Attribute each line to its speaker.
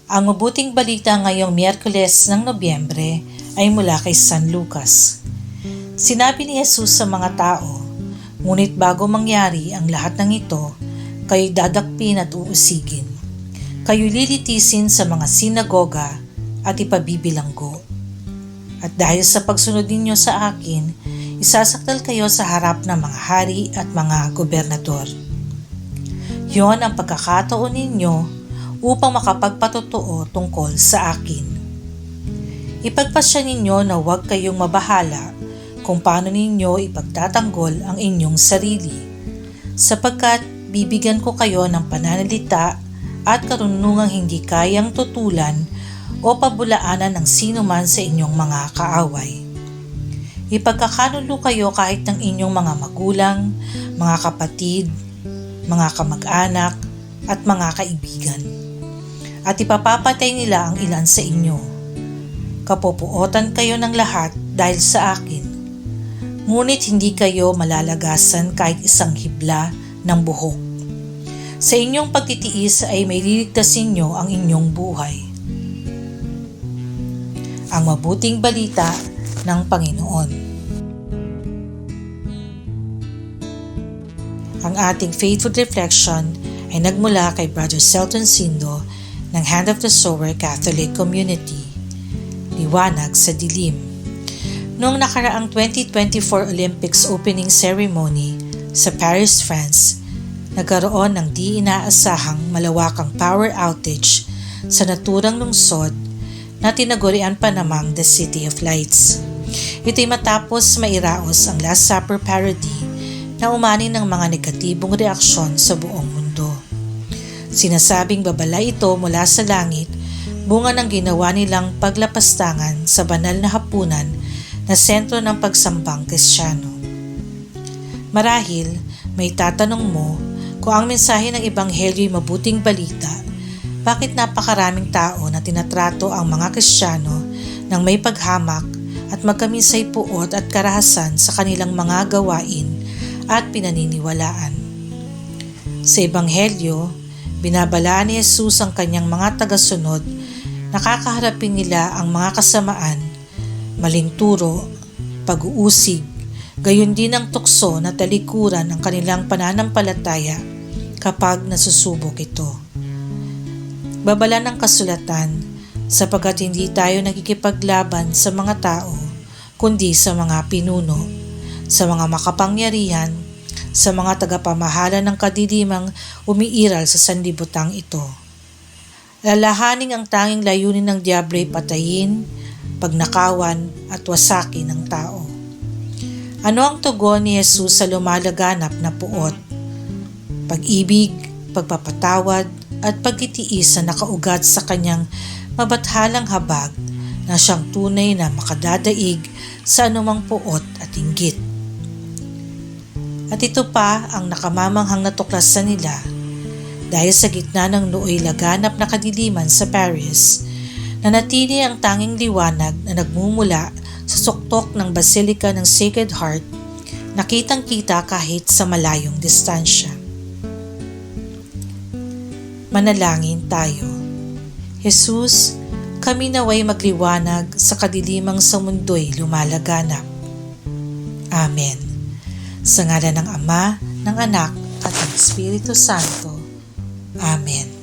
Speaker 1: Ang mabuting balita ngayong Miyerkules ng Nobyembre ay mula kay San Lucas. Sinabi ni Jesus sa mga tao, "Ngunit bago mangyari ang lahat ng ito, kayo'y dadakpin at uusigin. Kayo'y lilitisin sa mga sinagoga at ipabibilanggo. At dahil sa pagsunod ninyo sa akin, isasakdal kayo sa harap ng mga hari at mga gobernador. Yon ang pagkakataon ninyo upang makapagpatotoo tungkol sa akin. Ipagpasya ninyo na huwag kayong mabahala kung paano ninyo ipagtatanggol ang inyong sarili, sapagkat bibigyan ko kayo ng pananalita at karunungang hindi kayang tutulan o pabulaanan ng sino man sa inyong mga kaaway. Ipagkakanulo kayo kahit ng inyong mga magulang, mga kapatid, mga kamag-anak at mga kaibigan. At ipapapatay nila ang ilan sa inyo. Kapupuotan kayo ng lahat dahil sa akin. Ngunit hindi kayo malalagasan kahit isang hibla ng buhok. Sa inyong pagtitiis ay may liligtasin nyo ang inyong buhay." Ang mabuting balita ng Panginoon. Ang ating faithful reflection ay nagmula kay Brother Celton Sindo ng Hand of the Sower Catholic Community. Liwanag sa dilim. Noong nakaraang 2024 Olympics opening ceremony sa Paris, France, nagkaroon ng di inaasahang malawakang power outage sa naturang lungsod na tinagurian pa namang the City of Lights. Ito'y matapos mairaos ang Last Supper parody na umani ng mga negatibong reaksyon sa buong mundo. Sinasabing babala ito mula sa langit, bunga ng ginawa nilang paglapastangan sa banal na hapunan na sentro ng pagsambang Kristiyano. Marahil, may tatanong mo, kung ang mensahe ng Ebanghelyo'y mabuting balita, bakit napakaraming tao na tinatrato ang mga Kristiyano ng may paghamak at magkaminsay puot at karahasan sa kanilang mga gawain at pinaniniwalaan? Sa Ebanghelyo, binabalaan ni Jesus ang kanyang mga tagasunod na kakaharapin nila ang mga kasamaan, maling turo, pag-uusig, gayon din ang tukso na talikuran ng kanilang pananampalataya kapag nasusubok ito. Babala ng kasulatan sapagkat hindi tayo nakikipaglaban sa mga tao kundi sa mga pinuno, sa mga makapangyarihan, sa mga tagapamahala ng kadidimang umiiral sa sanlibutan ito. Lalahaning ang tanging layunin ng diablo'y patayin, pagnakawan at wasakin ng tao. Ano ang tugon ni Jesus sa lumalaganap na puot? Pag-ibig, pagpapatawad at pagtitiis na nakaugat sa kanyang mabathalang habag na siyang tunay na makadadaig sa anumang puot at inggit. At ito pa ang nakamamanghang natuklasan nila dahil sa gitna ng nooy laganap na kadiliman sa Paris, nanatili ang tanging liwanag na nagmumula sa suktok ng Basilica ng Sacred Heart, nakitang-kita kahit sa malayong distansya. Manalangin tayo. Jesus, kami naway magliwanag sa kadilimang sa mundo'y lumalaganap. Amen. Sa ngalan ng Ama, ng Anak, at ng Espiritu Santo. Amen.